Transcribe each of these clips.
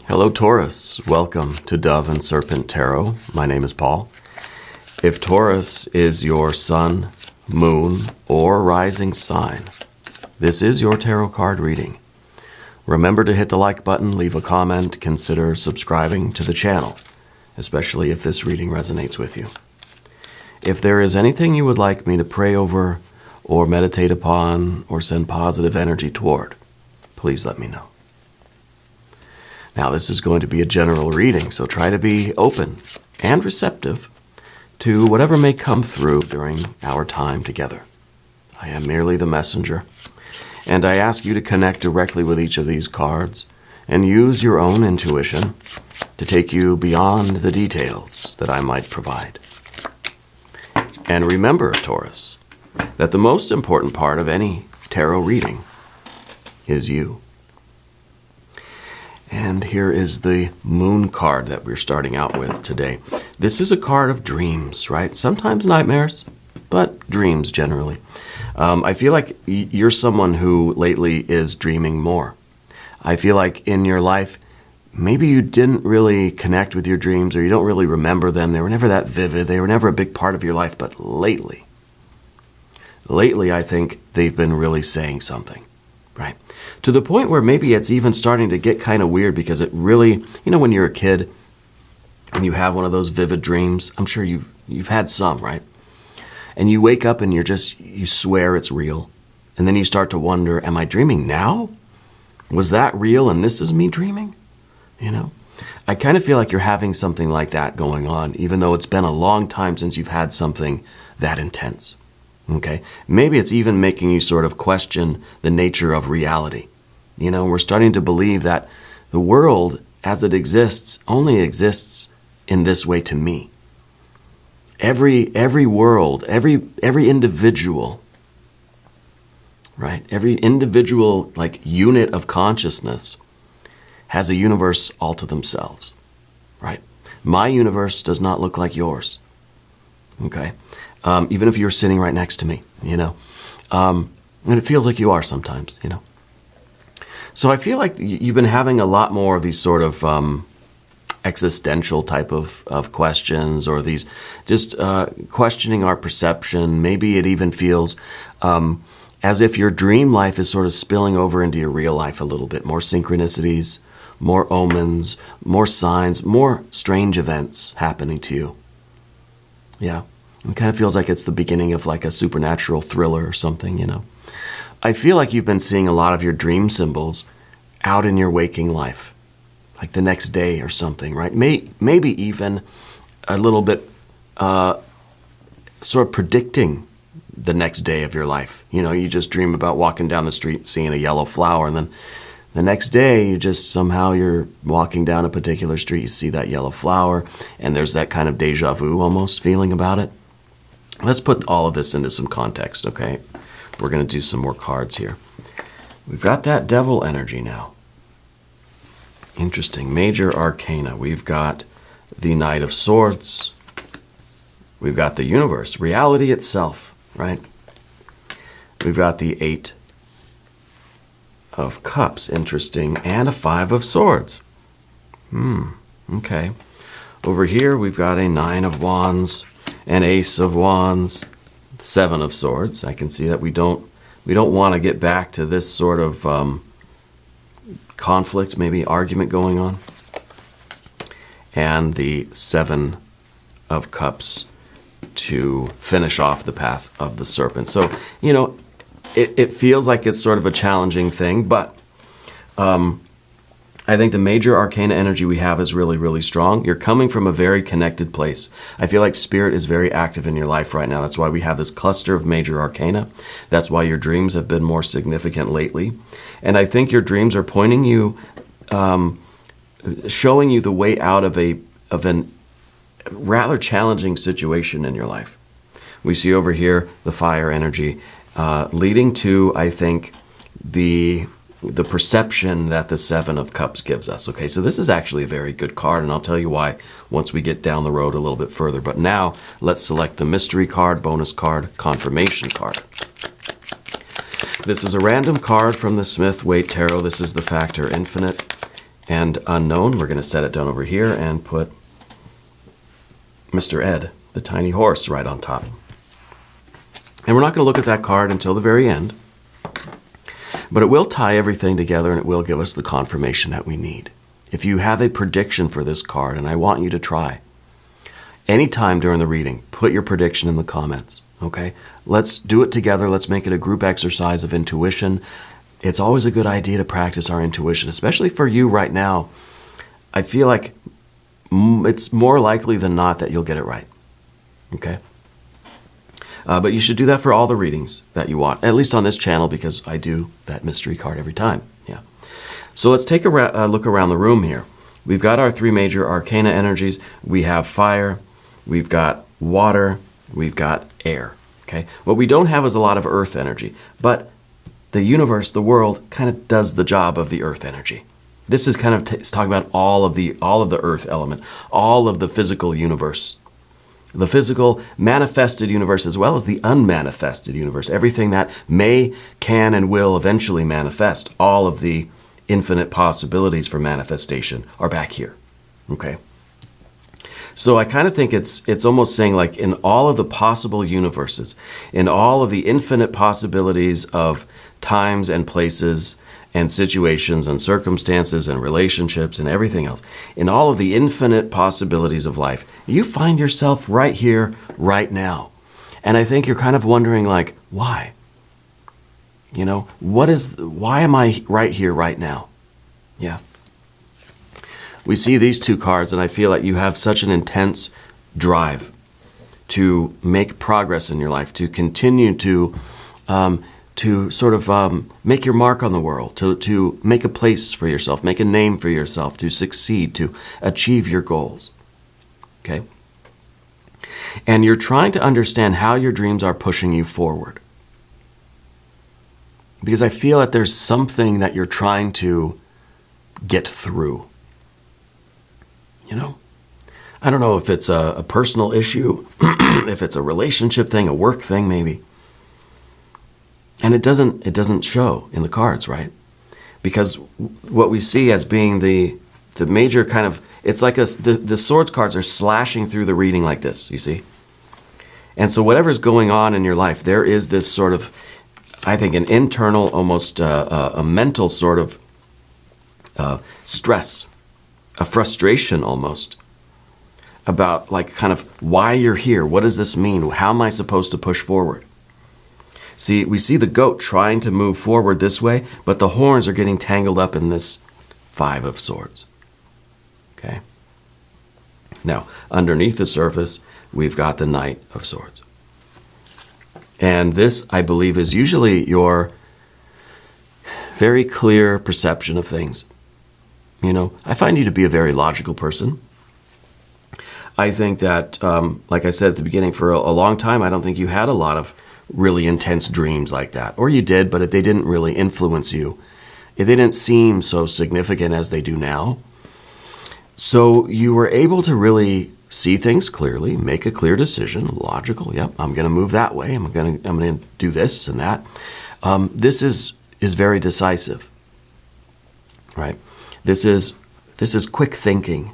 Hello Taurus, welcome to Dove and Serpent Tarot. My name is Paul. If Taurus is your sun, moon, or rising sign, this is your tarot card reading. Remember to hit the like button, leave a comment, consider subscribing to the channel, especially if this reading resonates with you. If there is anything you would like me to pray over or meditate upon or send positive energy toward, please let me know. Now, this is going to be a general reading, so try to be open and receptive to whatever may come through during our time together. I am merely the messenger, and I ask you to connect directly with each of these cards and use your own intuition to take you beyond the details that I might provide. And remember, Taurus, that the most important part of any tarot reading is you. And here is the moon card that we're starting out with today. This is a card of dreams, right? Sometimes nightmares, but dreams generally. I feel like you're someone who lately is dreaming more. I feel like in your life, maybe you didn't really connect with your dreams or you don't really remember them. They were never that vivid. They were never a big part of your life. But lately, I think they've been really saying something, right? To the point where maybe it's even starting to get kind of weird because it really, when you're a kid and you have one of those vivid dreams, I'm sure you've had some, right? And you wake up and you swear it's real. And then you start to wonder, am I dreaming now? Was that real and this is me dreaming? I kind of feel like you're having something like that going on, even though it's been a long time since you've had something that intense. Okay, maybe it's even making you sort of question the nature of reality. We're starting to believe that the world as it exists only exists in this way to me. Every world, every individual, right? Every individual unit of consciousness has a universe all to themselves, right? My universe does not look like yours. Okay. Even if you're sitting right next to me, and it feels like you are sometimes, So I feel like you've been having a lot more of these sort of existential type of questions, or these just questioning our perception. Maybe it even feels as if your dream life is sort of spilling over into your real life a little bit. More synchronicities, more omens, more signs, more strange events happening to you. Yeah. It kind of feels like it's the beginning of like a supernatural thriller or something, I feel like you've been seeing a lot of your dream symbols out in your waking life, like the next day or something, right? Maybe even a little bit sort of predicting the next day of your life. You just dream about walking down the street, seeing a yellow flower, and then the next day, you're walking down a particular street, you see that yellow flower, and there's that kind of deja vu almost feeling about it. Let's put all of this into some context, okay? We're going to do some more cards here. We've got that devil energy now. Interesting. Major Arcana. We've got the Knight of Swords. We've got the universe, reality itself, right? We've got the Eight of Cups. Interesting. And a Five of Swords. Okay. Over here, we've got a Nine of Wands, an Ace of Wands, Seven of Swords. I can see that we don't want to get back to this sort of conflict, maybe argument going on. And the Seven of Cups to finish off the path of the serpent. So, it feels like it's sort of a challenging thing, but I think the major arcana energy we have is really, really strong. You're coming from a very connected place. I feel like spirit is very active in your life right now. That's why we have this cluster of major arcana. That's why your dreams have been more significant lately. And I think your dreams are pointing you, showing you the way out of an rather challenging situation in your life. We see over here the fire energy leading to, I think, the perception that the Seven of Cups gives us. Okay, so this is actually a very good card, and I'll tell you why once we get down the road a little bit further. But now, let's select the mystery card, bonus card, confirmation card. This is a random card from the Smith-Waite Tarot. This is the Factor Infinite. and unknown. We're going to set it down over here and put Mr. Ed, the tiny horse, right on top. And we're not going to look at that card until the very end, but it will tie everything together and it will give us the confirmation that we need. If you have a prediction for this card, and I want you to try, anytime during the reading, put your prediction in the comments, okay? Let's do it together. Let's make it a group exercise of intuition. It's always a good idea to practice our intuition, especially for you right now. I feel like it's more likely than not that you'll get it right, okay? But you should do that for all the readings that you want, at least on this channel, because I do that mystery card every time. Yeah. So let's take a look around the room here. We've got our 3 major arcana energies. We have fire, we've got water, we've got air. Okay. What we don't have is a lot of earth energy, but the universe, the world, kind of does the job of the earth energy. This is kind of talking about all of the earth element, all of the physical universe. The physical manifested universe as well as the unmanifested universe. Everything that may, can, and will eventually manifest. All of the infinite possibilities for manifestation are back here. Okay. So I kind of think it's almost saying, like, in all of the possible universes, in all of the infinite possibilities of times and places and situations and circumstances and relationships and everything else, in all of the infinite possibilities of life, you find yourself right here, right now. And I think you're kind of wondering, like, why? You know, why am I right here, right now? Yeah. We see these 2 cards, and I feel like you have such an intense drive to make progress in your life, to continue to sort of make your mark on the world, to make a place for yourself, make a name for yourself, to succeed, to achieve your goals. Okay? And you're trying to understand how your dreams are pushing you forward. Because I feel that there's something that you're trying to get through. You know? I don't know if it's a personal issue, if it's a relationship thing, a work thing maybe. And it doesn't show in the cards, right? Because what we see as being the major kind of, it's like the swords cards are slashing through the reading like this, you see? And so whatever's going on in your life, there is this sort of, I think, an internal, almost a mental sort of stress, a frustration almost, about, like, kind of why you're here. What does this mean? How am I supposed to push forward? See, we see the goat trying to move forward this way, but the horns are getting tangled up in this 5 of swords. Okay? Now, underneath the surface, we've got the Knight of Swords. And this, I believe, is usually your very clear perception of things. You know, I find you to be a very logical person. I think that, like I said at the beginning, for a long time, I don't think you had a lot of really intense dreams like that. Or you did, but they didn't really influence you. They didn't seem so significant as they do now. So you were able to really see things clearly, make a clear decision, logical. Yep, I'm going to move that way. I'm going to do this and that. This is very decisive, right? This is quick thinking.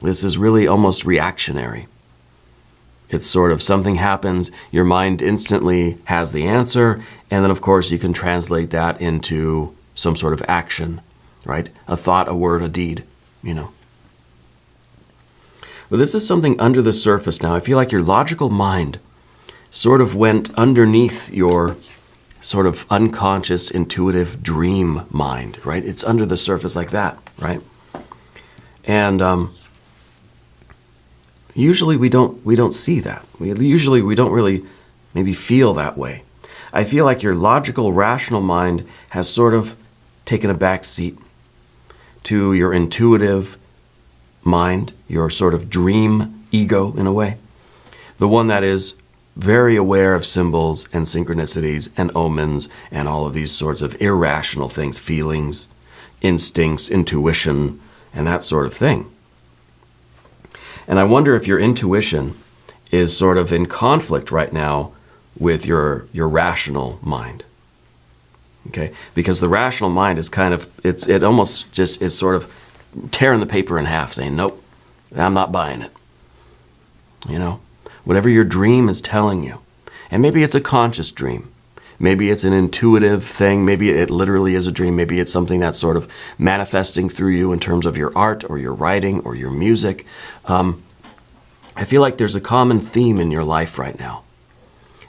This is really almost reactionary. It's sort of something happens, your mind instantly has the answer, and then of course you can translate that into some sort of action, right? A thought, a word, a deed, you know. But this is something under the surface now. I feel like your logical mind sort of went underneath your sort of unconscious, intuitive dream mind, right? It's under the surface like that, right? And usually we don't see that. Usually we don't really maybe feel that way. I feel like your logical, rational mind has sort of taken a back seat to your intuitive mind, your sort of dream ego in a way. The one that is very aware of symbols and synchronicities and omens and all of these sorts of irrational things, feelings, instincts, intuition, and that sort of thing. And I wonder if your intuition is sort of in conflict right now with your rational mind. Okay? Because the rational mind is kind of, it almost just is sort of tearing the paper in half, saying, nope, I'm not buying it. You know? Whatever your dream is telling you. And maybe it's a conscious dream. Maybe it's an intuitive thing. Maybe it literally is a dream. Maybe it's something that's sort of manifesting through you in terms of your art or your writing or your music. I feel like there's a common theme in your life right now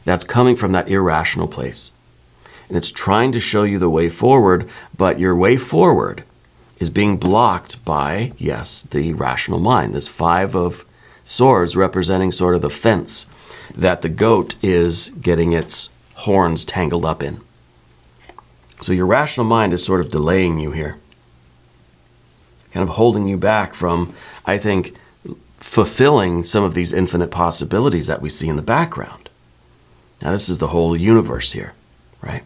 that's coming from that irrational place. And it's trying to show you the way forward, but your way forward is being blocked by, yes, the rational mind. This 5 of Swords representing sort of the fence that the goat is getting its horns tangled up in. So your rational mind is sort of delaying you here, kind of holding you back from, I think, fulfilling some of these infinite possibilities that we see in the background. Now, this is the whole universe here, right?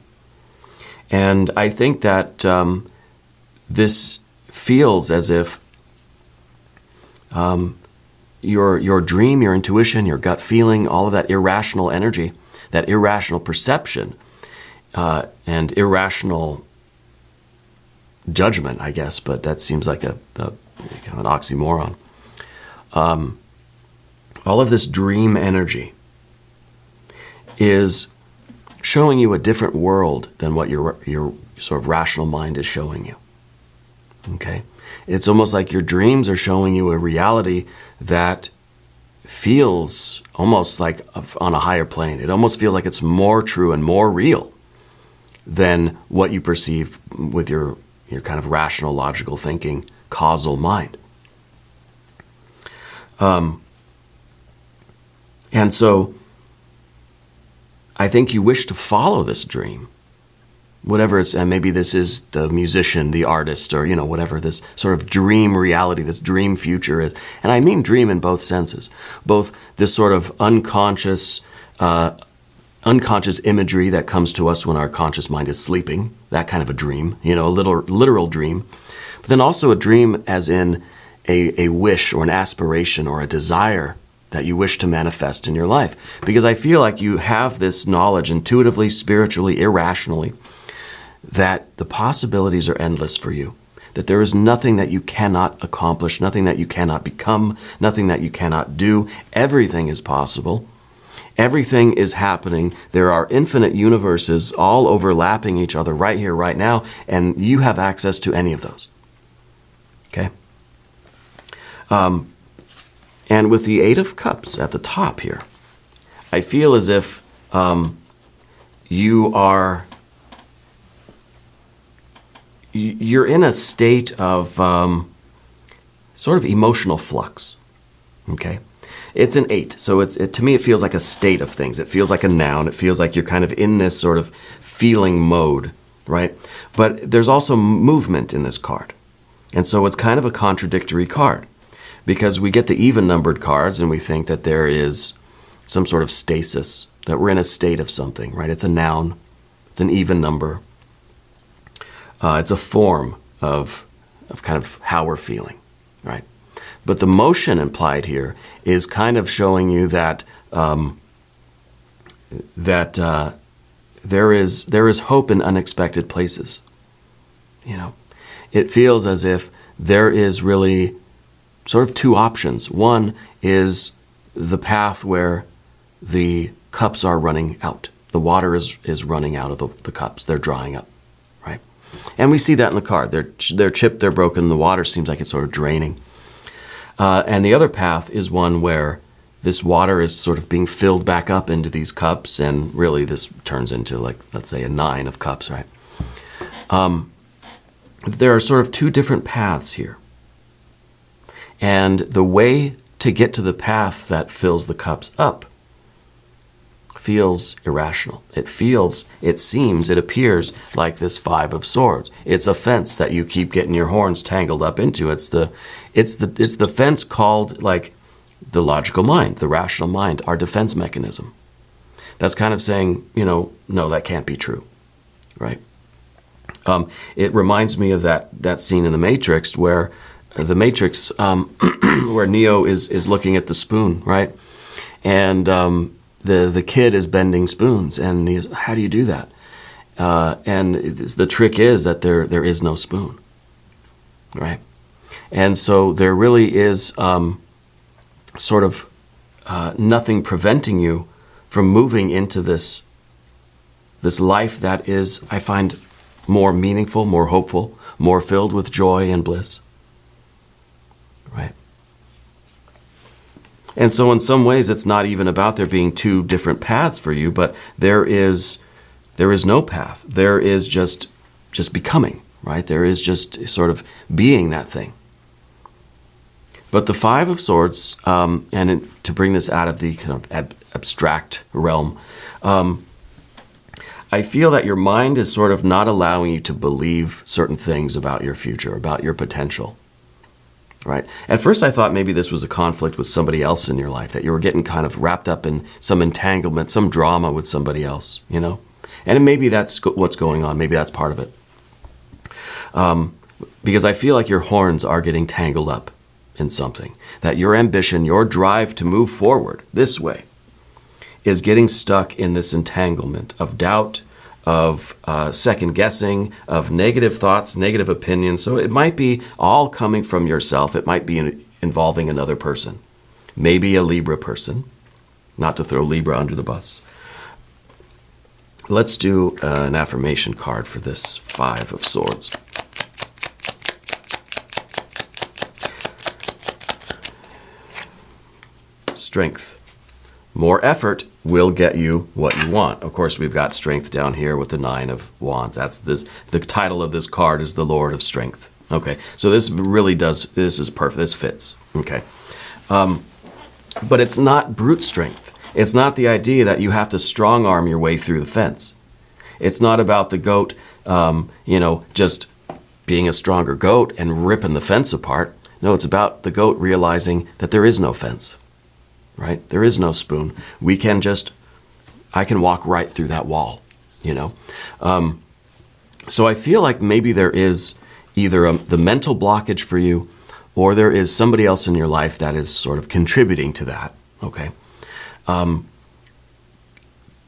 And I think that this feels as if your dream, your intuition, your gut feeling, all of that irrational energy, that irrational perception, and irrational judgment, I guess, but that seems like a kind of an oxymoron. All of this dream energy is showing you a different world than what your sort of rational mind is showing you. Okay? It's almost like your dreams are showing you a reality that feels almost like on a higher plane. It almost feels like it's more true and more real than what you perceive with your kind of rational, logical thinking, causal mind. And so I think you wish to follow this dream, whatever it's, and maybe this is the musician, the artist, or, you know, whatever this sort of dream reality, this dream future is. And I mean dream in both senses, both this sort of unconscious imagery that comes to us when our conscious mind is sleeping, that kind of a dream, you know, a literal dream, but then also a dream as in a wish or an aspiration or a desire that you wish to manifest in your life. Because I feel like you have this knowledge intuitively, spiritually, irrationally, that the possibilities are endless for you, that there is nothing that you cannot accomplish, nothing that you cannot become, nothing that you cannot do. Everything is possible. Everything is happening. There are infinite universes all overlapping each other right here, right now, and you have access to any of those. Okay? And with the 8 of Cups at the top here, I feel as if you're in a state of sort of emotional flux. Okay? It's an 8, so to me it feels like a state of things. It feels like a noun. It feels like you're kind of in this sort of feeling mode, right? But there's also movement in this card. And so it's kind of a contradictory card, because we get the even-numbered cards and we think that there is some sort of stasis, that we're in a state of something, right? It's a noun. It's an even number. It's a form of kind of how we're feeling, right? But the motion implied here is kind of showing you that there is hope in unexpected places. You know, it feels as if there is really sort of 2 options. One is the path where the cups are running out. The water is running out of the cups. They're drying up, right? And we see that in the card. They're chipped, they're broken, the water seems like it's sort of draining. And the other path is one where this water is sort of being filled back up into these cups, and really this turns into, like, let's say a 9 of cups, right? There are sort of 2 different paths here. And the way to get to the path that fills the cups up feels irrational. It appears like this 5 of Swords. It's a fence that you keep getting your horns tangled up into. It's the fence called, like, the logical mind, the rational mind, our defense mechanism. That's kind of saying, you know, no, that can't be true, right? It reminds me of that scene in The Matrix where where Neo is looking at the spoon, right? And the kid is bending spoons, and he's, how do you do that? And the trick is that there is no spoon, right? And so there really is sort of nothing preventing you from moving into this life that is, I find, more meaningful, more hopeful, more filled with joy and bliss, right? And so in some ways, it's not even about there being two different paths for you, but there is no path. There is just becoming, right? There is just sort of being that thing. But the Five of Swords, to bring this out of the kind of abstract realm, I feel that your mind is sort of not allowing you to believe certain things about your future, about your potential, right? At first I thought maybe this was a conflict with somebody else in your life, that you were getting kind of wrapped up in some entanglement, some drama with somebody else, you know? And maybe that's what's going on. Maybe that's part of it. Because I feel like your horns are getting tangled up in something, that your ambition, your drive to move forward this way is getting stuck in this entanglement of doubt, of second guessing, of negative thoughts, negative opinions. So it might be all coming from yourself. It might be involving another person, maybe a Libra person, not to throw Libra under the bus. Let's do an affirmation card for this Five of Swords. Strength. More effort will get you what you want. Of course, we've got strength down here with the Nine of Wands. That's this. The title of this card is the Lord of Strength. Okay, so this really does, this is perfect. This fits. Okay. But it's not brute strength. It's not the idea that you have to strong arm your way through the fence. It's not about the goat, just being a stronger goat and ripping the fence apart. No, it's about the goat realizing that there is no fence. Right? There is no spoon. I can walk right through that wall, you know? So I feel like maybe there is either the mental blockage for you, or there is somebody else in your life that is sort of contributing to that, okay?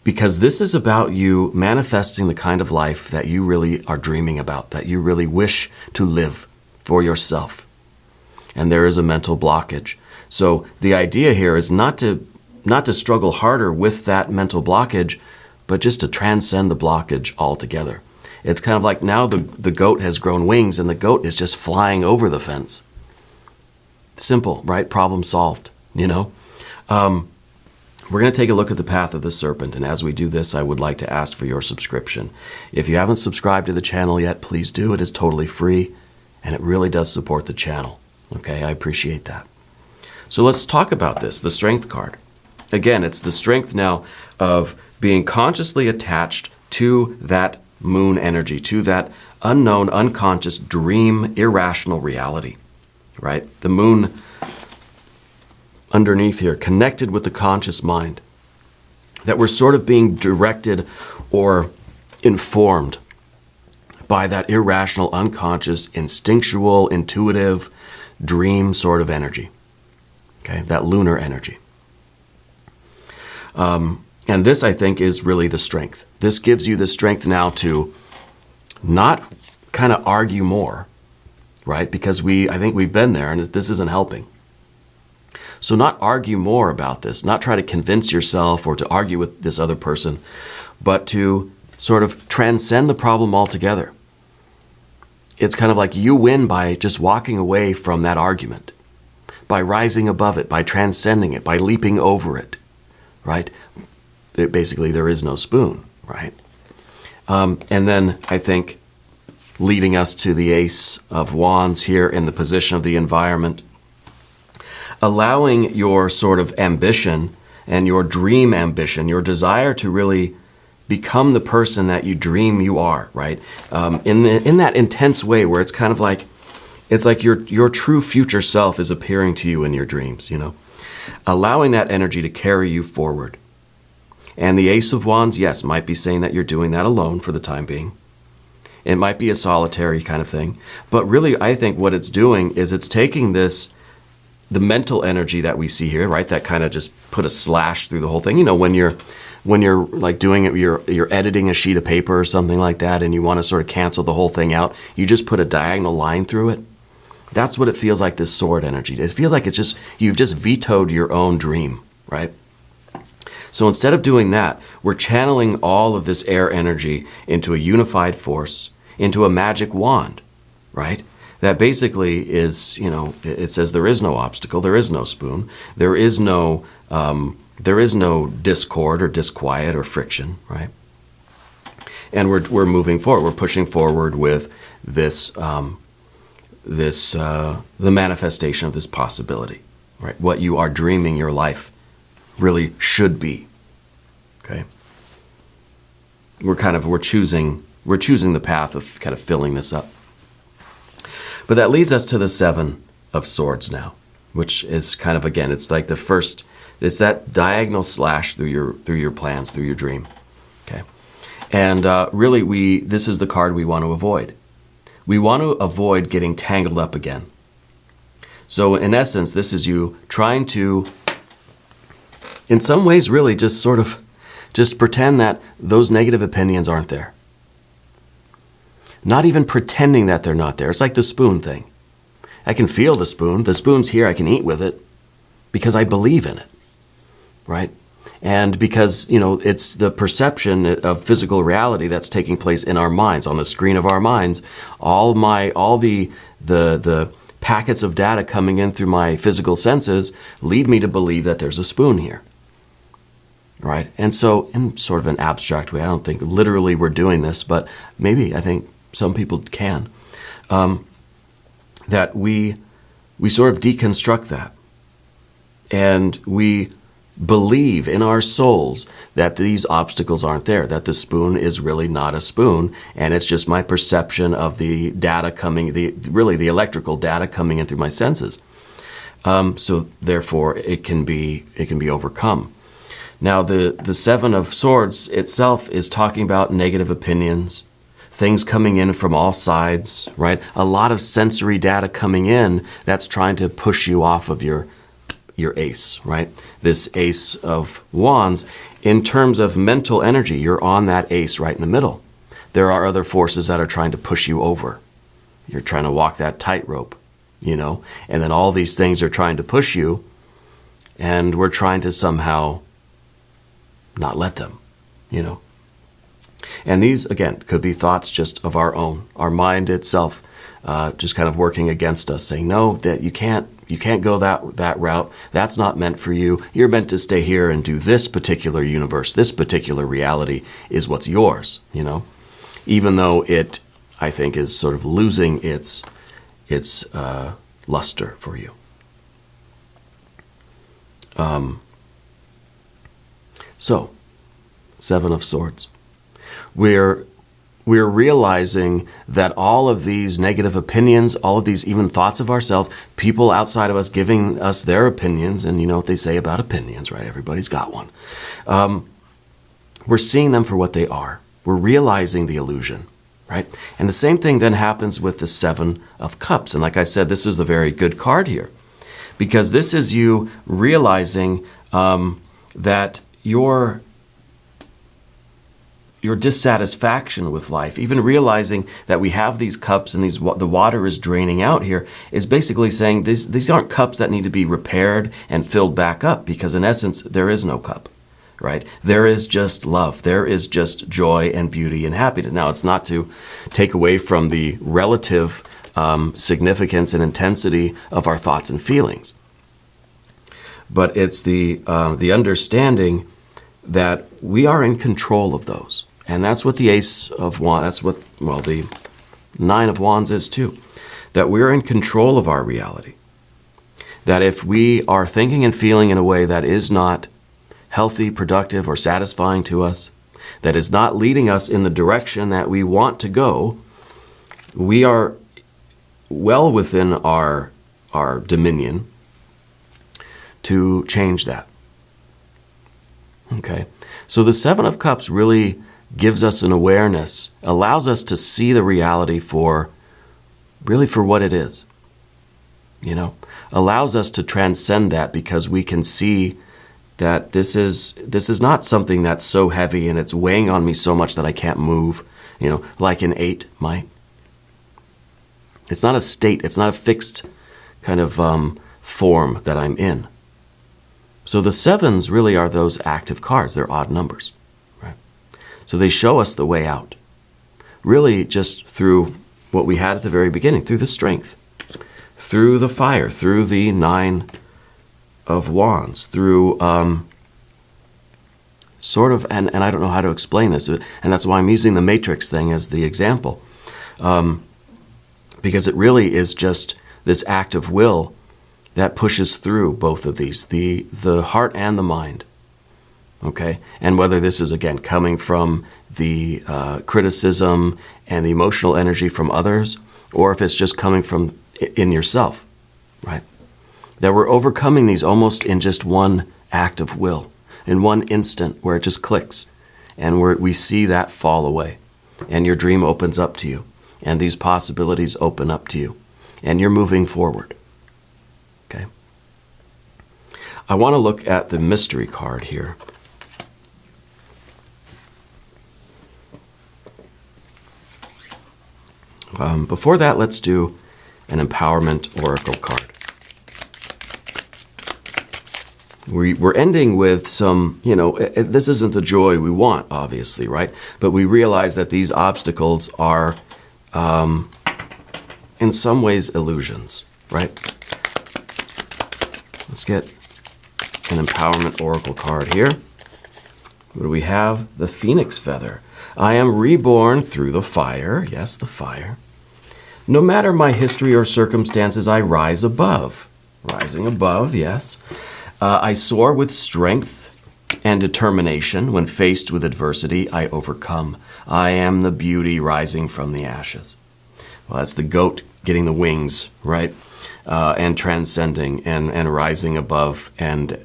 Because this is about you manifesting the kind of life that you really are dreaming about, that you really wish to live for yourself. And there is a mental blockage. So the idea here is not to struggle harder with that mental blockage, but just to transcend the blockage altogether. It's kind of like now the goat has grown wings and the goat is just flying over the fence. Simple, right? Problem solved, you know? We're going to take a look at the path of the serpent, and as we do this, I would like to ask for your subscription. If you haven't subscribed to the channel yet, please do. It is totally free, and it really does support the channel. Okay, I appreciate that. So let's talk about this, the Strength card. Again, it's the strength now of being consciously attached to that moon energy, to that unknown, unconscious, dream, irrational reality, right? The moon underneath here, connected with the conscious mind, that we're sort of being directed or informed by that irrational, unconscious, instinctual, intuitive, dream sort of energy. Okay, that lunar energy. And this, I think, is really the strength. This gives you the strength now to not kind of argue more, right? Because I think we've been there and this isn't helping. So not argue more about this, not try to convince yourself or to argue with this other person, but to sort of transcend the problem altogether. It's kind of like you win by just walking away from that argument, by rising above it, by transcending it, by leaping over it, right? Basically, there is no spoon, right? And then I think leading us to the Ace of Wands here in the position of the environment, allowing your sort of ambition and your dream ambition, your desire to really become the person that you dream you are, right? In that intense way where it's kind of like, it's like your true future self is appearing to you in your dreams, you know? Allowing that energy to carry you forward. And the Ace of Wands, yes, might be saying that you're doing that alone for the time being. It might be a solitary kind of thing. But really, I think what it's doing is it's taking the mental energy that we see here, right? That kind of just put a slash through the whole thing. You know, when when you're like doing it, you're editing a sheet of paper or something like that, and you want to sort of cancel the whole thing out, you just put a diagonal line through it. That's what it feels like, this sword energy. It feels like you've just vetoed your own dream, right? So instead of doing that, we're channeling all of this air energy into a unified force, into a magic wand, right? That basically is, it says there is no obstacle, there is no spoon, there is no discord or disquiet or friction, right? And we're moving forward. We're pushing forward with this, the manifestation of this possibility, right? What you are dreaming your life really should be. Okay. We're choosing the path of kind of filling this up. But that leads us to the Seven of Swords now, which is kind of, again, it's like it's that diagonal slash through your plans, through your dream. Okay. And really this is the card we want to avoid. We want to avoid getting tangled up again. So in essence, this is you trying to, in some ways, really just sort of just pretend that those negative opinions aren't there. Not even pretending that they're not there. It's like the spoon thing. I can feel the spoon. The spoon's here. I can eat with it because I believe in it, right? And because, it's the perception of physical reality that's taking place in our minds, on the screen of our minds. All the packets of data coming in through my physical senses lead me to believe that there's a spoon here, right? And so in sort of an abstract way, I don't think literally we're doing this, but maybe I think some people can, that we sort of deconstruct that. And we believe in our souls that these obstacles aren't there, that the spoon is really not a spoon, and it's just my perception of the data the electrical data coming in through my senses. So therefore, it can be overcome. Now, the Seven of Swords itself is talking about negative opinions, things coming in from all sides, right? A lot of sensory data coming in that's trying to push you off of your ace, right? This Ace of Wands, in terms of mental energy, you're on that ace right in the middle. There are other forces that are trying to push you over. You're trying to walk that tightrope, and then all these things are trying to push you, and we're trying to somehow not let them, And these, again, could be thoughts just of our own, our mind itself, just kind of working against us, saying, no, that you can't go that route. That's not meant for you. You're meant to stay here and do this particular universe. This particular reality is what's yours, even though it, I think, is sort of losing its luster for you. So, Seven of Swords. We're realizing that all of these negative opinions, all of these even thoughts of ourselves, people outside of us giving us their opinions, and you know what they say about opinions, right? Everybody's got one. We're seeing them for what they are. We're realizing the illusion, right? And the same thing then happens with the Seven of Cups. And like I said, this is a very good card here, because this is you realizing that your dissatisfaction with life, even realizing that we have these cups and the water is draining out here, is basically saying these aren't cups that need to be repaired and filled back up, because in essence, there is no cup, right? There is just love. There is just joy and beauty and happiness. Now, it's not to take away from the relative significance and intensity of our thoughts and feelings, but it's the understanding that we are in control of those. And that's what the Ace of Wands, that's what, the Nine of Wands is too. That we're in control of our reality. That if we are thinking and feeling in a way that is not healthy, productive, or satisfying to us, that is not leading us in the direction that we want to go, we are well within our dominion to change that. Okay, so the Seven of Cups really gives us an awareness, allows us to see the reality for what it is, allows us to transcend that, because we can see that this is not something that's so heavy and it's weighing on me so much that I can't move, like an 8 might. It's not a state, it's not a fixed kind of form that I'm in. So the 7s really are those active cards. They're odd numbers, right? So they show us the way out, really just through what we had at the very beginning, through the strength, through the fire, through the 9 of Wands, through sort of, and I don't know how to explain this, and that's why I'm using the matrix thing as the example, because it really is just this act of will that pushes through both of these, the heart and the mind, okay? And whether this is, again, coming from the criticism and the emotional energy from others, or if it's just coming from in yourself, right? That we're overcoming these almost in just one act of will, in one instant where it just clicks, and we see that fall away, and your dream opens up to you, and these possibilities open up to you, and you're moving forward. Okay. I want to look at the mystery card here. Before that, let's do an empowerment oracle card. We're ending with some, this isn't the joy we want, obviously, right? But we realize that these obstacles are, in some ways, illusions, right? Let's get an empowerment oracle card here. What do we have? The phoenix feather. I am reborn through the fire. Yes, the fire. No matter my history or circumstances, I rise above. Rising above, yes. I soar with strength and determination. When faced with adversity, I overcome. I am the beauty rising from the ashes. Well, that's the goat getting the wings, right? And transcending and rising above and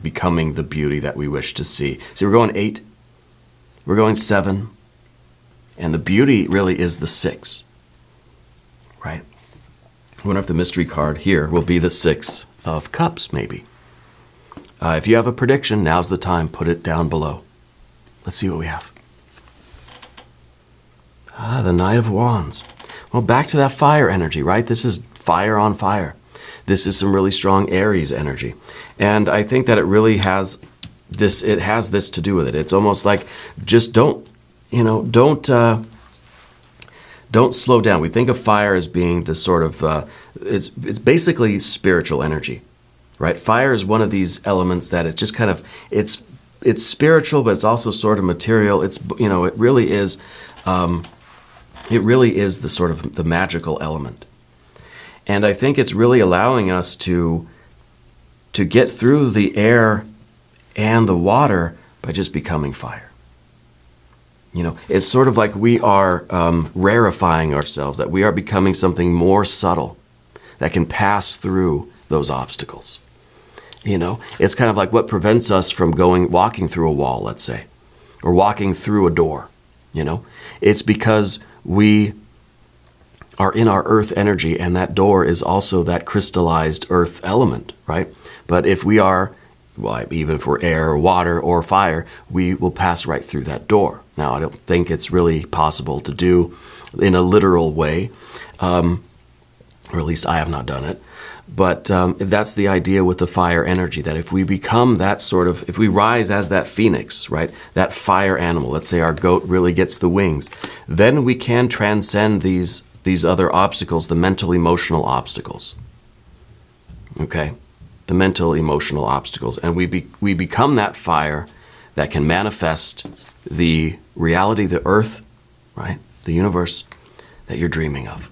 becoming the beauty that we wish to see. So we're going 8, we're going 7, and the beauty really is the 6, right? I wonder if the mystery card here will be the 6 of Cups, maybe. If you have a prediction, now's the time. Put it down below. Let's see what we have. The Knight of Wands. Well, back to that fire energy, right? This is fire on fire. This is some really strong Aries energy. And I think that it really has this, to do with it. It's almost like just don't slow down. We think of fire as being the sort of, it's basically spiritual energy, right? Fire is one of these elements that it's just kind of, it's spiritual, but it's also sort of material. It's, it really is the sort of the magical element. And I think it's really allowing us to get through the air and the water by just becoming fire. It's sort of like we are rarefying ourselves, that we are becoming something more subtle that can pass through those obstacles. It's kind of like what prevents us from walking through a wall, let's say, or walking through a door. It's because we are in our earth energy, and that door is also that crystallized earth element, right? But if we are, even if we're air, or water, or fire, we will pass right through that door. Now, I don't think it's really possible to do in a literal way, or at least I have not done it. But that's the idea with the fire energy, that if we become that if we rise as that phoenix, right, that fire animal, let's say our goat really gets the wings, then we can transcend these other obstacles, the mental, emotional obstacles, okay? The mental, emotional obstacles. And we become that fire that can manifest the reality, the earth, right, the universe that you're dreaming of.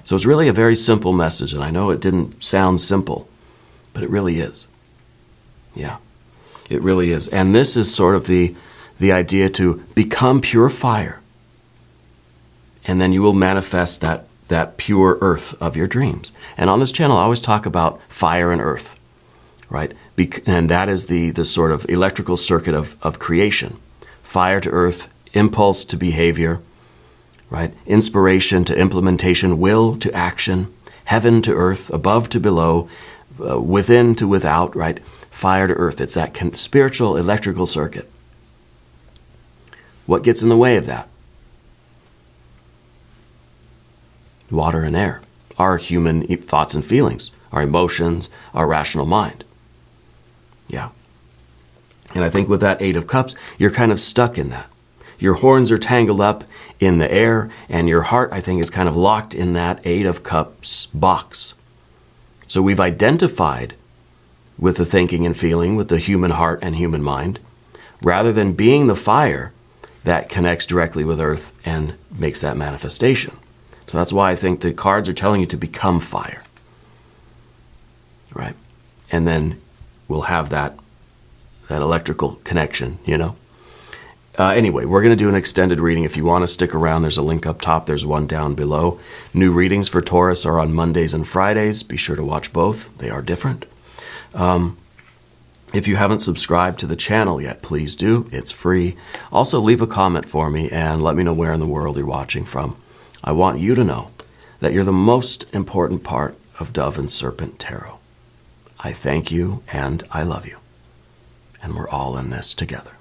So it's really a very simple message, and I know it didn't sound simple, but it really is. Yeah, it really is. And this is sort of the idea to become pure fire, and then you will manifest that pure earth of your dreams. And on this channel, I always talk about fire and earth, right? And that is the sort of electrical circuit of creation. Fire to earth, impulse to behavior, right? Inspiration to implementation, will to action, heaven to earth, above to below, within to without, right? fire to earth. It's that spiritual electrical circuit. What gets in the way of that? Water and air. Our human thoughts and feelings, our emotions, our rational mind. Yeah. And I think with that Eight of Cups, you're kind of stuck in that. Your horns are tangled up in the air, and your heart, I think, is kind of locked in that Eight of Cups box. So we've identified with the thinking and feeling, with the human heart and human mind, rather than being the fire that connects directly with earth and makes that manifestation. So that's why I think the cards are telling you to become fire. Right? And then we'll have that electrical connection, you know? Anyway, we're going to do an extended reading. If you want to stick around, there's a link up top. There's one down below. New readings for Taurus are on Mondays and Fridays. Be sure to watch both. They are different. If you haven't subscribed to the channel yet, please do. It's free. Also, leave a comment for me and let me know where in the world you're watching from. I want you to know that you're the most important part of Dove and Serpent Tarot. I thank you and I love you. And we're all in this together.